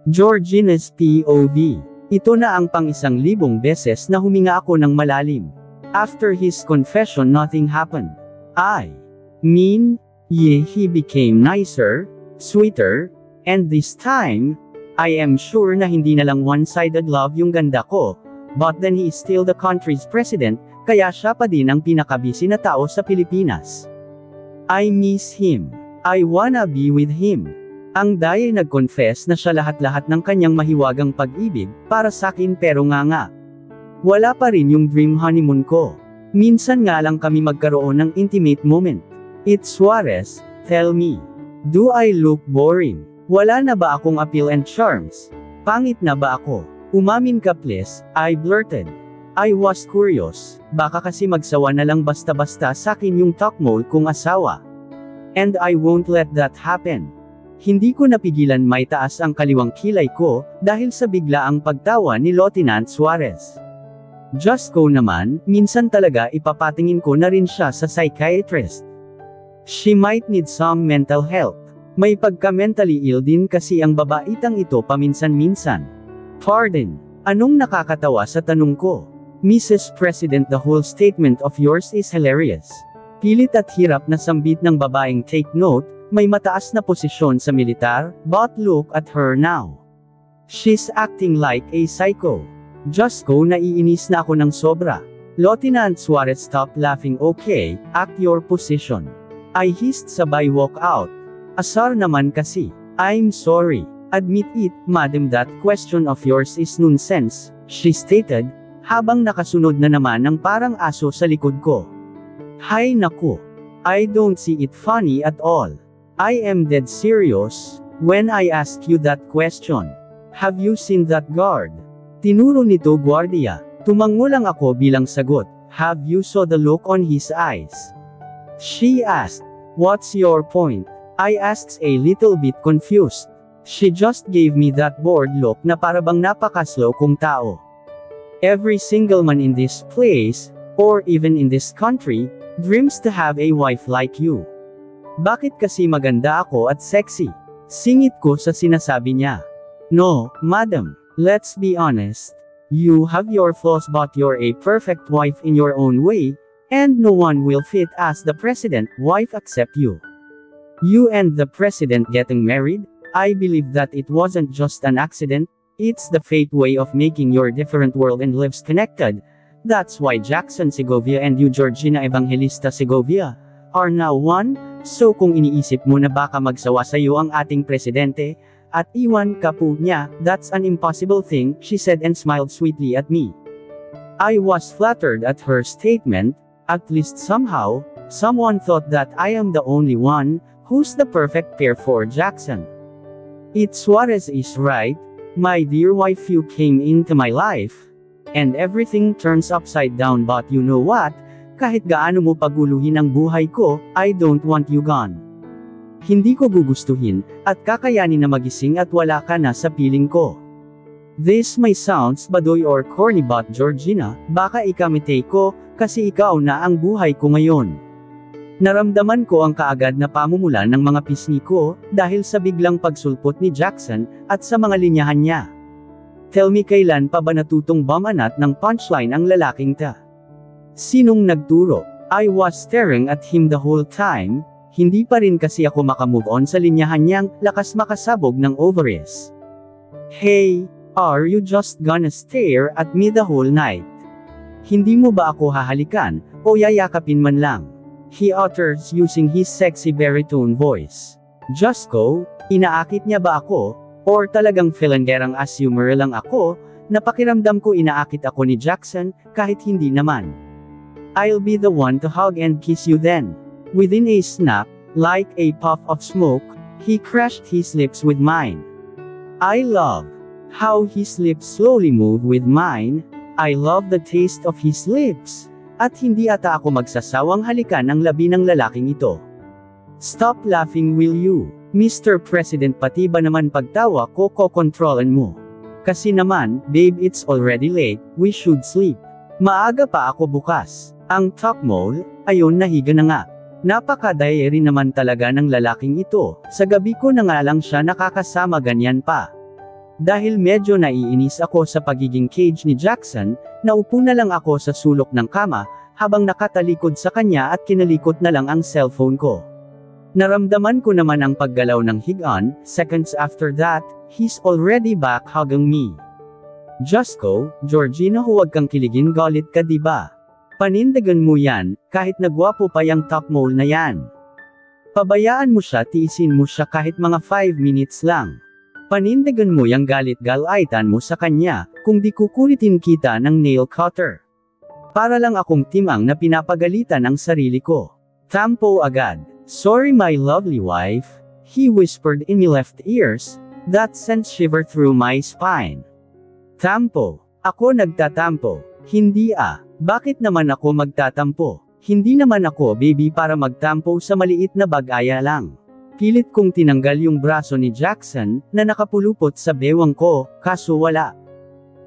Georgina's POV. Ito na ang pang-1,000 beses na huminga ako ng malalim. After his confession nothing happened. I mean, yeah, he became nicer, sweeter, and this time, I am sure na hindi na lang one-sided love yung ganda ko, but then he is still the country's president, kaya siya pa din ang pinakabisi na tao sa Pilipinas. I miss him. I wanna be with him. Ang Day ay nag-confess na siya lahat-lahat ng kanyang mahiwagang pag-ibig, para sakin pero nga. Wala pa rin yung dream honeymoon ko. Minsan nga lang kami magkaroon ng intimate moment. It's Suarez, tell me. Do I look boring? Wala na ba akong appeal and charms? Pangit na ba ako? Umamin ka please, I blurted. I was curious, baka kasi magsawa na lang basta-basta sakin yung takmol kong asawa. And I won't let that happen. Hindi ko napigilan may taas ang kaliwang kilay ko, dahil sa biglaang pagtawa ni Lieutenant Suarez. Just ko naman, minsan talaga ipapatingin ko na rin siya sa psychiatrist. She might need some mental help. May pagka-mentally ill din kasi ang babaitang ito paminsan-minsan. Pardon, anong nakakatawa sa tanong ko? Mrs. President, the whole statement of yours is hilarious. Pilit at hirap na sambit ng babaeng take note, may mataas na posisyon sa militar, but look at her now. She's acting like a psycho. Just ko naiinis na ako ng sobra. Lieutenant Suarez, stop laughing, okay, act your position. I hissed sabay walk out. Asar naman kasi. I'm sorry. Admit it, madam, that question of yours is nonsense, she stated, habang nakasunod na naman ng parang aso sa likod ko. Hay naku. I don't see it funny at all. I am dead serious, when I ask you that question. Have you seen that guard? Tinuro nito gwardiya. Tumango lang ako bilang sagot. Have you saw the look on his eyes? She asked. What's your point? I asked a little bit confused. She just gave me that bored look na parabang napakaslow kong tao. Every single man in this place, or even in this country, dreams to have a wife like you. Bakit kasi maganda ako at sexy? Singit ko sa sinasabi niya. No, madam, let's be honest. You have your flaws but you're a perfect wife in your own way, and no one will fit as the president wife except you. You and the president getting married? I believe that it wasn't just an accident, it's the fate way of making your different world and lives connected. That's why Jackson Segovia and you Georgina Evangelista Segovia are now one. So kung iniisip mo na baka magsawa sa iyo ang ating presidente, at iwan ka po niya, that's an impossible thing, she said and smiled sweetly at me. I was flattered at her statement, at least somehow, someone thought that I am the only one, who's the perfect pair for Jackson. It's Suarez is right, my dear wife, you came into my life, and everything turns upside down, but you know what? Kahit gaano mo paguluhin ang buhay ko, I don't want you gone. Hindi ko gugustuhin, at kakayanin na magising at wala ka na sa piling ko. This may sounds badoy or corny but Georgina, baka ikamite ko, kasi ikaw na ang buhay ko ngayon. Naramdaman ko ang kaagad na pamumula ng mga pisngi ko, dahil sa biglang pagsulpot ni Jackson, at sa mga linyahan niya. Tell me, kailan pa ba natutong bumanat ng punchline ang lalaking ta? Sinong nagturo? I was staring at him the whole time, hindi pa rin kasi ako makamove on sa linyahan niyang lakas makasabog ng ovaries. Hey, are you just gonna stare at me the whole night? Hindi mo ba ako hahalikan, o yayakapin man lang? He utters using his sexy baritone voice. Just ko, inaakit niya ba ako, or talagang filangerang assumer lang ako, na pakiramdam ko inaakit ako ni Jackson, kahit hindi naman. I'll be the one to hug and kiss you then. Within a snap, like a puff of smoke, he crushed his lips with mine. I love how his lips slowly move with mine. I love the taste of his lips. At hindi ata ako magsasawang halikan ang labi ng lalaking ito. Stop laughing, will you? Mr. President, pati ba naman pagtawa ko kokontrolan mo? Kasi naman, babe, it's already late, we should sleep. Maaga pa ako bukas. Ang takmol, ayon nahiga na nga. Napaka-diary naman talaga ng lalaking ito, sa gabi ko na nga lang siya nakakasama, ganyan pa. Dahil medyo naiinis ako sa pagiging cage ni Jackson, naupo na lang ako sa sulok ng kama, habang nakatalikod sa kanya at kinalikot na lang ang cellphone ko. Naramdaman ko naman ang paggalaw ng higaan. Seconds after that, he's already back hugging me. Diyos ko, Georgina, huwag kang kiligin, galit ka diba? Panindigan mo yan, kahit nagwapo pa yung top mole na yan. Pabayaan mo siya, tiisin mo siya kahit mga 5 minutes lang. Panindigan mo yung galit-galaitan mo sa kanya, kung di kukulitin kita ng nail cutter. Para lang akong timang na pinapagalitan ang sarili ko. Tampo agad. Sorry my lovely wife, he whispered in my left ears, that sent shiver through my spine. Tampo. Ako nagtatampo. Hindi Bakit naman ako magtatampo? Hindi naman ako baby para magtampo sa maliit na bagaya lang. Pilit kong tinanggal yung braso ni Jackson, na nakapulupot sa bewang ko, kaso wala.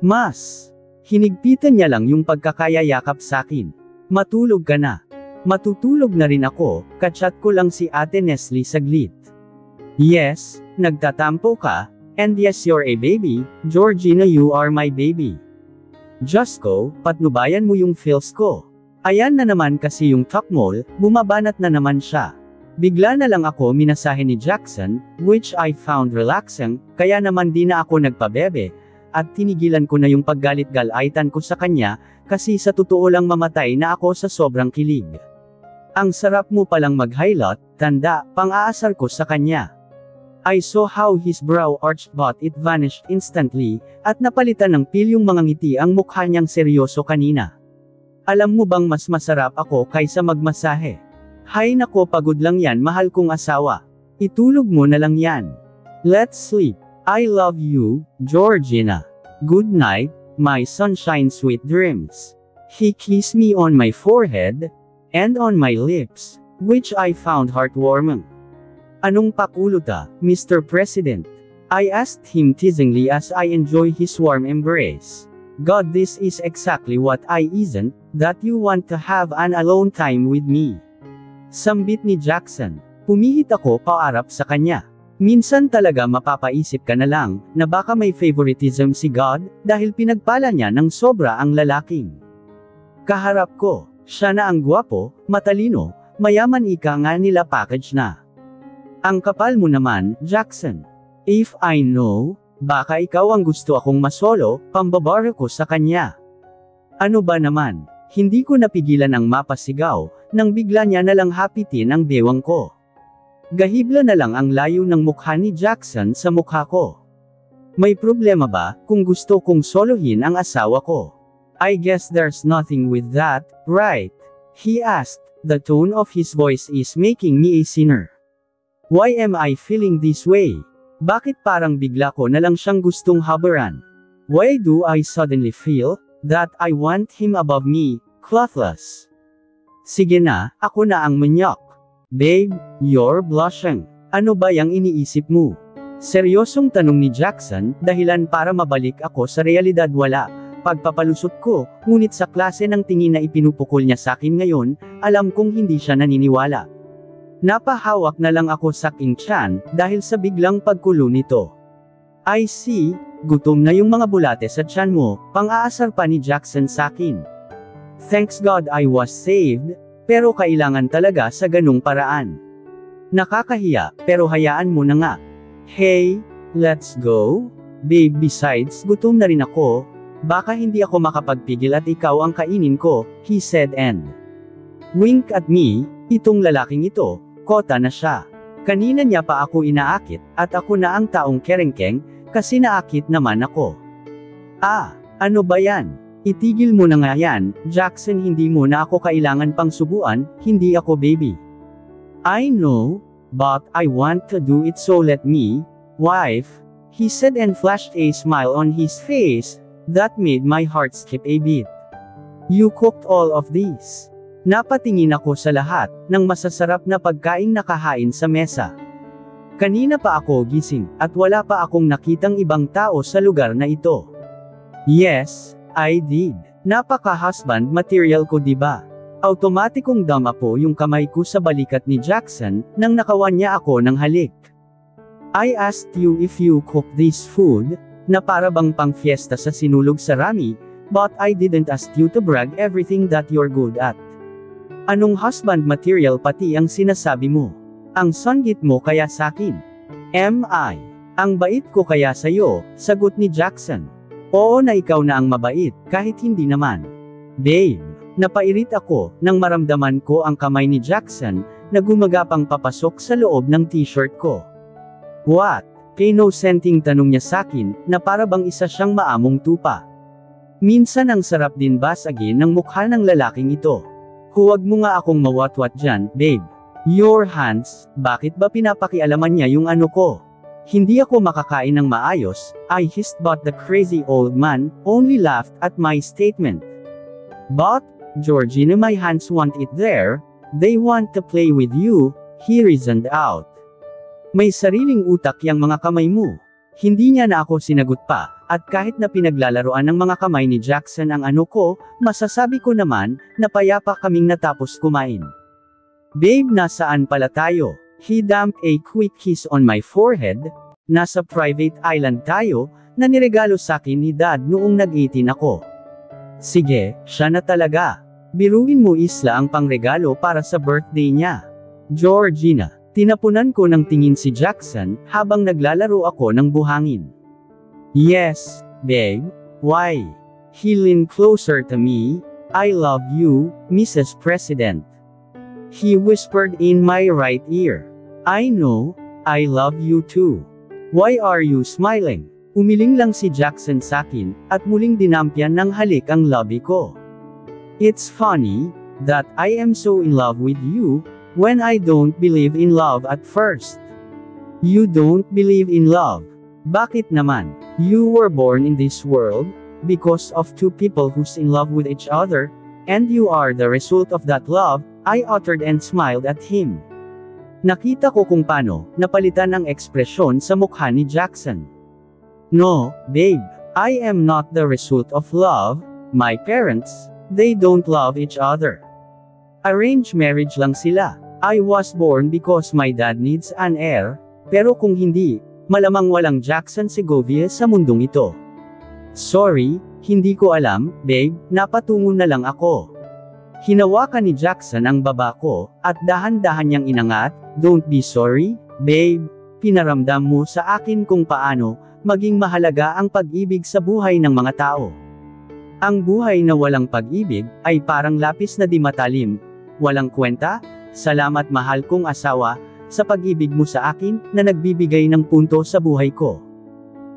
Mas hinigpitan niya lang yung pagkakayayakap sakin. Matulog ka na. Matutulog na rin ako, kachat ko lang si Ate Nestle saglit. Yes, nagtatampo ka, and yes you're a baby, Georgina you are my baby. Diyos ko, patnubayan mo yung feels ko. Ayan na naman kasi yung top mole, bumabanat na naman siya. Bigla na lang ako minasahe ni Jackson, which I found relaxing, kaya naman di na ako nagpabebe, at tinigilan ko na yung paggalit-galaitan ko sa kanya, kasi sa totoo lang mamatay na ako sa sobrang kilig. Ang sarap mo palang mag-highlight, tanda, pang-aasar ko sa kanya. I saw how his brow arched but it vanished instantly, at napalitan ng pil yung mga ngiti ang mukha niyang seryoso kanina. Alam mo bang mas masarap ako kaysa magmasahe? Hay nako, pagod lang yan mahal kong asawa. Itulog mo na lang yan. Let's sleep. I love you, Georgina. Good night, my sunshine, sweet dreams. He kissed me on my forehead, and on my lips, which I found heartwarming. Anong pakuluta, Mr. President? I asked him teasingly as I enjoy his warm embrace. God, this is exactly what I isn't, that you want to have an alone time with me. Sambit ni Jackson. Pumihit ako paarap sa kanya. Minsan talaga mapapaisip ka na lang, na baka may favoritism si God, dahil pinagpala niya ng sobra ang lalaking. Kaharap ko, siya na ang gwapo, matalino, mayaman, ika nga nila package na. Ang kapal mo naman, Jackson. If I know, baka ikaw ang gusto akong masolo, pambabara ko sa kanya. Ano ba naman? Hindi ko napigilan ang mapasigaw, nang bigla niya nalang hapitin ang bewang ko. Gahibla na lang ang layo ng mukha ni Jackson sa mukha ko. May problema ba, kung gusto kong solohin ang asawa ko? I guess there's nothing with that, right? He asked. The tone of his voice is making me a sinner. Why am I feeling this way? Bakit parang bigla ko na lang siyang gustong habaran? Why do I suddenly feel that I want him above me, clothless? Sige na, ako na ang manyak. Babe, you're blushing. Ano ba yang iniisip mo? Seryosong tanong ni Jackson, dahilan para mabalik ako sa realidad. Wala. Pagpapalusot ko, ngunit sa klase ng tingin na ipinupukol niya sa akin ngayon, alam kong hindi siya naniniwala. Napahawak na lang ako sa aking tiyan, dahil sa biglang pagkulo nito. I see, gutom na yung mga bulate sa tiyan mo, pang-aasar pa ni Jackson sa akin. Thanks God I was saved, pero kailangan talaga sa ganung paraan. Nakakahiya, pero hayaan mo na nga. Hey, let's go? Babe, besides, gutom na rin ako. Baka hindi ako makapagpigil at ikaw ang kainin ko, he said and wink at me. Itong lalaking ito, kota na siya. Kanina niya pa ako inaakit, at ako na ang taong kerengkeng, kasi naakit naman ako. Ano ba yan? Itigil mo na nga yan, Jackson, hindi mo na ako kailangan pang subuan, hindi ako baby. I know, but I want to do it, so let me, wife, he said and flashed a smile on his face, that made my heart skip a beat. You cooked all of these. Napatingin ako sa lahat, ng masasarap na pagkaing nakahain sa mesa. Kanina pa ako gising, at wala pa akong nakitang ibang tao sa lugar na ito. Yes, I did. Napaka-husband material ko, diba? Automatikong dama po yung kamay ko sa balikat ni Jackson, nang nakawan niya ako ng halik. I asked you if you cook this food, na para bang pang fiesta sa sinulog sa rami, but I didn't ask you to brag everything that you're good at. Anong husband material pati ang sinasabi mo? Ang songgit mo kaya sakin? M.I. Ang bait ko kaya sa'yo, sagot ni Jackson. Oo na ikaw na ang mabait, kahit hindi naman. Babe, napairit ako, nang maramdaman ko ang kamay ni Jackson, na gumagapang papasok sa loob ng t-shirt ko. What? Kay-no-senting tanong niya sakin, na para bang isa siyang maamong tupa. Minsan ang sarap din basagin ng mukha ng lalaking ito. Huwag mo nga akong mawatwat dyan, babe. Your hands, bakit ba pinapakialaman niya yung ano ko? Hindi ako makakain ng maayos, I hissed, but the crazy old man only laughed at my statement. But, Georgina, my hands want it there, they want to play with you, he reasoned out. May sariling utak yang mga kamay mo. Hindi niya na ako sinagot pa, at kahit na pinaglalaroan ng mga kamay ni Jackson ang ano ko, masasabi ko naman, na payapa kaming natapos kumain. Babe, nasaan pala tayo? He dumped a quick kiss on my forehead. Nasa private island tayo, na niregalo sakin ni Dad noong nag-18 ako. Sige, siya na talaga. Biruin mo isla ang pangregalo para sa birthday niya. Georgina. Tinapunan ko ng tingin si Jackson, habang naglalaro ako ng buhangin. Yes, babe. Why? He leaned closer to me. I love you, Mrs. President. He whispered in my right ear. I know, I love you too. Why are you smiling? Umiling lang si Jackson sakin, at muling dinampyan ng halik ang labi ko. It's funny, that I am so in love with you, when I don't believe in love at first. You don't believe in love. Bakit naman? You were born in this world, because of two people who's in love with each other, and you are the result of that love, I uttered and smiled at him. Nakita ko kung paano, napalitan ang ekspresyon sa mukha ni Jackson. No, babe, I am not the result of love, my parents, they don't love each other. Arranged marriage lang sila. I was born because my dad needs an heir, pero kung hindi, malamang walang Jackson Segovia sa mundong ito. Sorry, hindi ko alam, babe, napatungo na lang ako. Hinawakan ni Jackson ang baba ko, at dahan-dahan niyang inangat, don't be sorry, babe, pinaramdam mo sa akin kung paano, maging mahalaga ang pag-ibig sa buhay ng mga tao. Ang buhay na walang pag-ibig, ay parang lapis na di matalim, walang kwenta. Salamat mahal kong asawa, sa pag-ibig mo sa akin, na nagbibigay ng punto sa buhay ko.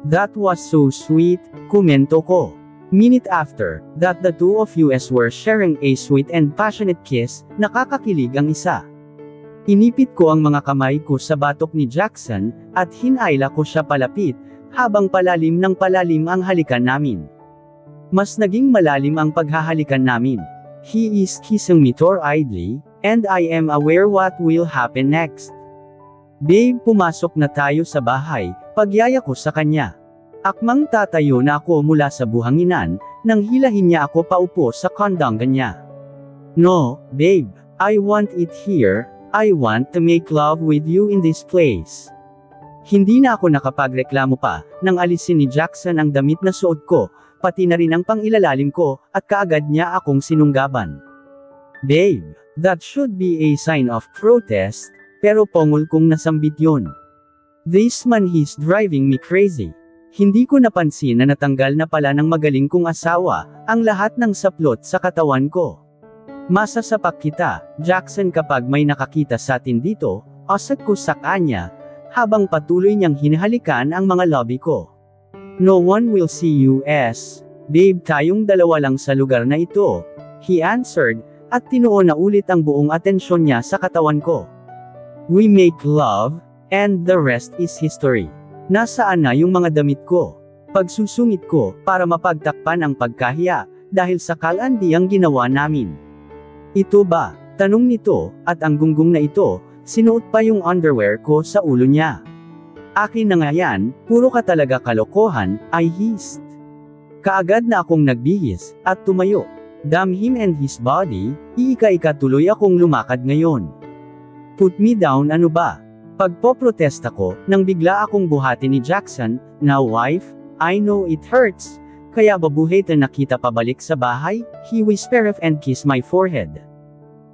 That was so sweet, komento ko. Minute after, that the two of us were sharing a sweet and passionate kiss, nakakakilig ang isa. Inipit ko ang mga kamay ko sa batok ni Jackson, at hinayla ko siya palapit, habang palalim ng palalim ang halikan namin. Mas naging malalim ang paghahalikan namin. He is kissing me torridly, and I am aware what will happen next. Babe, pumasok na tayo sa bahay, pagyaya ko sa kanya. Akmang tatayo na ako mula sa buhanginan, nang hilahin niya ako paupo sa kandanggan niya. No, babe, I want it here, I want to make love with you in this place. Hindi na ako nakapagreklamo pa, nang alisin ni Jackson ang damit na suot ko, pati na rin ang pang-ilalalim ko, at kaagad niya akong sinunggaban. Babe, that should be a sign of protest, pero pongol kong nasambit yun. This man, he's driving me crazy. Hindi ko napansin na natanggal na pala ng magaling kong asawa, ang lahat ng saplot sa katawan ko. Masasapak kita, Jackson, kapag may nakakita sa atin dito, asat ko sa kanya, habang patuloy niyang hinahalikan ang mga labi ko. No one will see you as, babe, tayong dalawa lang sa lugar na ito, he answered, at tinuon na ulit ang buong atensyon niya sa katawan ko. We make love, and the rest is history. Nasaan na yung mga damit ko? Pagsusungit ko, para mapagtakpan ang pagkahiya, dahil sa kalandi ang ginawa namin. Ito ba? Tanong nito, at ang gunggong na ito, sinuot pa yung underwear ko sa ulo niya. Akin na nga yan, puro ka talaga kalokohan, I hissed. Kaagad na akong nagbihis, at tumayo. Damn him and his body, iika-ika tuloy akong lumakad ngayon. Put me down, ano ba? Pagpoprotesta ko, nang bigla akong buhati ni Jackson, now wife, I know it hurts. Kaya babuhete na kita pabalik sa bahay, he whispered and kissed my forehead.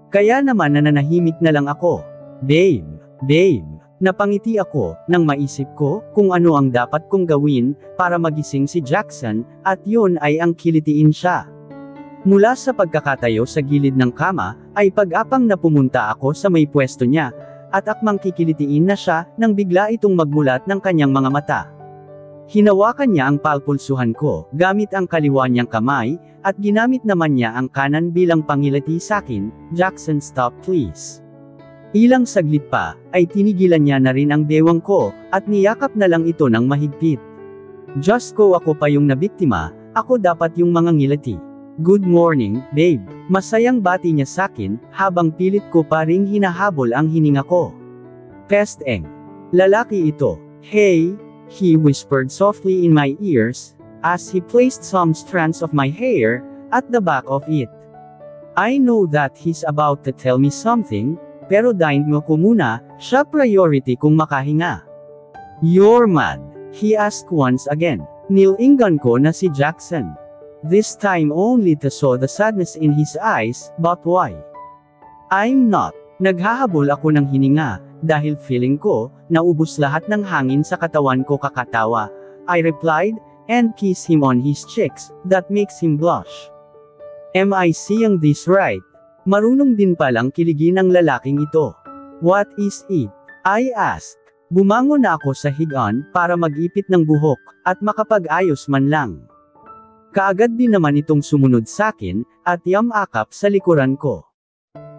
Kaya naman nananahimik na lang ako. Babe, babe, napangiti ako, nang maisip ko, kung ano ang dapat kong gawin, para magising si Jackson, at yun ay ang kilitiin siya. Mula sa pagkakatayo sa gilid ng kama, ay pag-apang na pumunta ako sa may pwesto niya, at akmang kikilitiin na siya, nang bigla itong magmulat ng kanyang mga mata. Hinawakan niya ang palpulsuhan ko, gamit ang kaliwa niyang kamay, at ginamit naman niya ang kanan bilang pangilati sakin. Jackson, stop please. Ilang saglit pa, ay tinigilan niya na rin ang bewang ko, at niyakap na lang ito ng mahigpit. Diyos ko, ako pa yung nabiktima, ako dapat yung mga ngilati. Good morning, babe. Masayang bati niya sakin, habang pilit ko pa ring hinahabol ang hininga ko. Pesteng. Lalaki ito. Hey, he whispered softly in my ears, as he placed some strands of my hair at the back of it. I know that he's about to tell me something, pero dahin mo ko muna, siya priority kung makahinga. You're mad, he asked once again. Nilingan ko na si Jackson. This time only to saw the sadness in his eyes, but why? I'm not. Naghahabol ako ng hininga, dahil feeling ko, naubos lahat ng hangin sa katawan ko kakatawa. I replied, and kissed him on his cheeks, that makes him blush. Am I seeing this right? Marunong din palang kiligin ang lalaking ito. What is it? I asked. Bumangon na ako sa higaan, para mag-ipit ng buhok, at makapag-ayos man lang. Kaagad din naman itong sumunod sakin, at yamakap sa likuran ko.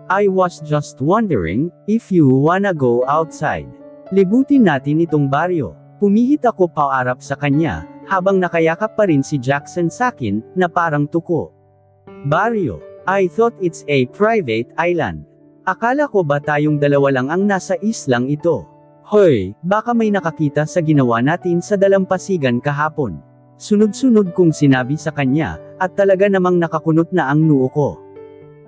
I was just wondering, if you wanna go outside. Libutin natin itong baryo. Pumihit ako paarap sa kanya, habang nakayakap pa rin si Jackson sakin, na parang tuko. Baryo. I thought it's a private island. Akala ko ba tayong dalawa lang ang nasa islang ito? Hoy, baka may nakakita sa ginawa natin sa dalampasigan kahapon. Sunod-sunod kong sinabi sa kanya, at talaga namang nakakunot na ang noo ko.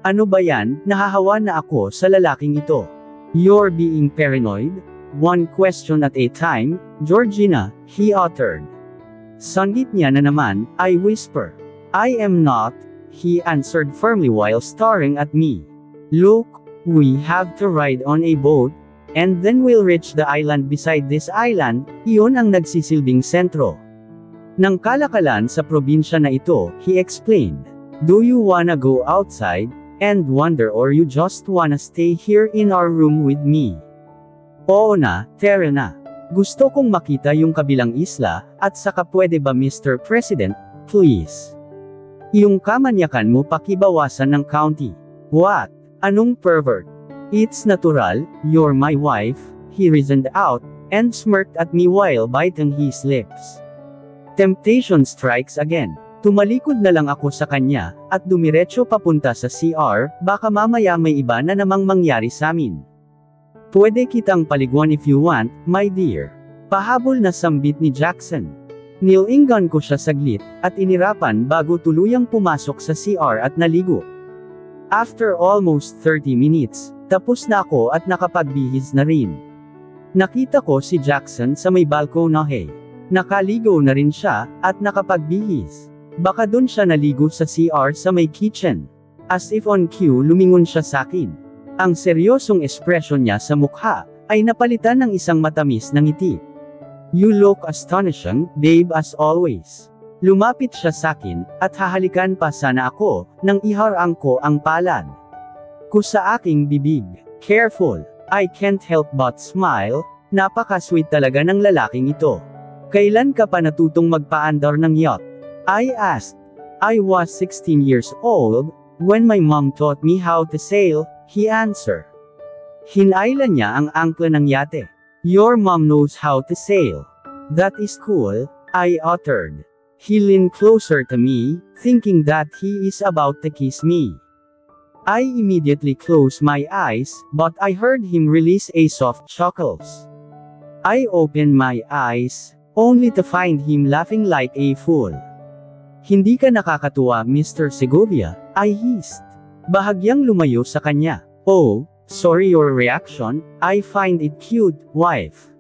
Ano ba yan, nahahawa na ako sa lalaking ito. You're being paranoid? One question at a time, Georgina, he uttered. Sanggit niya na naman, I whisper. I am not, he answered firmly while staring at me. Look, we have to ride on a boat, and then we'll reach the island beside this island, iyon ang nagsisilbing sentro ng kalakalan sa probinsya na ito, he explained. Do you wanna go outside, and wander, or you just wanna stay here in our room with me? Oo na, tara na. Gusto kong makita yung kabilang isla, at saka pwede ba Mr. President, please? Yung kamanyakan mo pakibawasan ng county. What? Anong pervert? It's natural, you're my wife, he reasoned out, and smirked at me while biting his lips. Temptation strikes again. Tumalikod na lang ako sa kanya, at dumiretso papunta sa CR, baka mamaya may iba na namang mangyari samin. Pwede kitang paliguan if you want, my dear. Pahabol na sambit ni Jackson. Nilingan ko siya saglit, at inirapan bago tuluyang pumasok sa CR at naligo. After almost 30 minutes, tapos na ako at nakapagbihis na rin. Nakita ko si Jackson sa may balkonahe. Nakaligo na rin siya, at nakapagbihis. Baka dun siya naligo sa CR sa may kitchen. As if on cue lumingon siya sakin. Ang seryosong ekspresyon niya sa mukha, ay napalitan ng isang matamis na ngiti. You look astonishing, babe, as always. Lumapit siya sakin, at hahalikan pa sana ako, nang iharang ko ang palad ko sa aking bibig. Careful. I can't help but smile. Napaka-sweet talaga ng lalaking ito. Kailan ka pa natutong magpaandar ng yacht? I asked. I was 16 years old, when my mom taught me how to sail, he answered. Hinayla niya ang angkla ng yate. Your mom knows how to sail. That is cool, I uttered. He leaned closer to me, thinking that he is about to kiss me. I immediately closed my eyes, but I heard him release a soft chuckles. I opened my eyes, only to find him laughing like a fool. Hindi ka nakakatuwa, Mr. Segovia, I hissed. Bahagyang lumayo sa kanya. Oh, sorry your reaction, I find it cute, wife.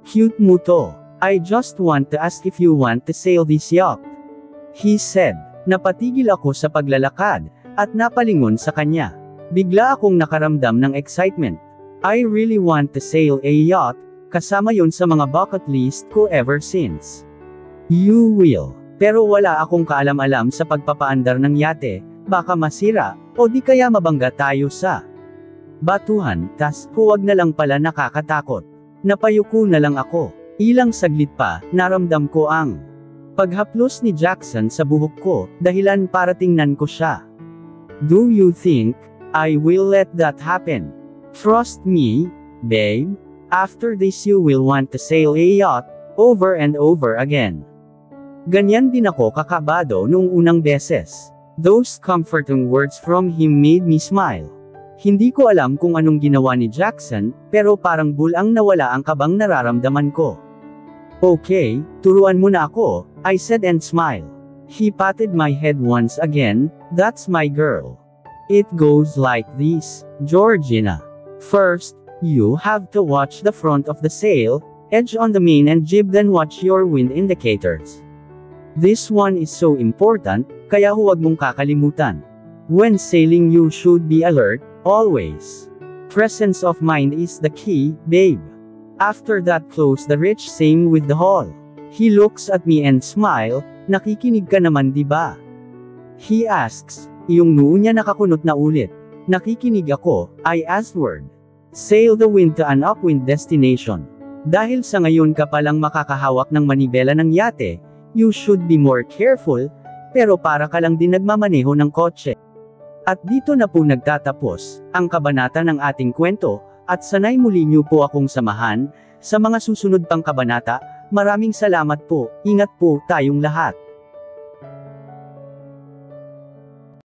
Cute mo to. I just want to ask if you want to sail this yacht. He said. Napatigil ako sa paglalakad, at napalingon sa kanya. Bigla akong nakaramdam ng excitement. I really want to sail a yacht, kasama yon sa mga bucket list ko ever since. You will. Pero wala akong kaalam-alam sa pagpapaandar ng yate, baka masira, o di kaya mabangga tayo sa batuhan, tas huwag na lang pala nakakatakot. Napayuko na lang ako. Ilang saglit pa, naramdam ko ang paghaplos ni Jackson sa buhok ko, dahilan para tingnan ko siya. Do you think I will let that happen? Trust me, babe. After this you will want to sail a yacht, over and over again. Ganyan din ako kakabado noong unang beses. Those comforting words from him made me smile. Hindi ko alam kung anong ginawa ni Jackson, pero parang bulang nawala ang kabang nararamdaman ko. Okay, turuan mo na ako, I said and smiled. He patted my head once again. That's my girl. It goes like this, Georgina. First, you have to watch the front of the sail, edge on the main and jib, then watch your wind indicators. This one is so important, kaya huwag mong kakalimutan. When sailing you should be alert, always. Presence of mind is the key, babe. After that close the rich same with the hall. He looks at me and smile, nakikinig ka naman diba? He asks, yung noo niya nakakunot na ulit. Nakikinig ako, I answered. Sail the wind to an upwind destination. Dahil sa ngayon ka palang makakahawak ng manibela ng yate, you should be more careful, pero para ka lang din nagmamaneho ng kotse. At dito na po nagtatapos ang kabanata ng ating kwento, at sanay muli niyo po akong samahan sa mga susunod pang kabanata. Maraming salamat po, ingat po tayong lahat.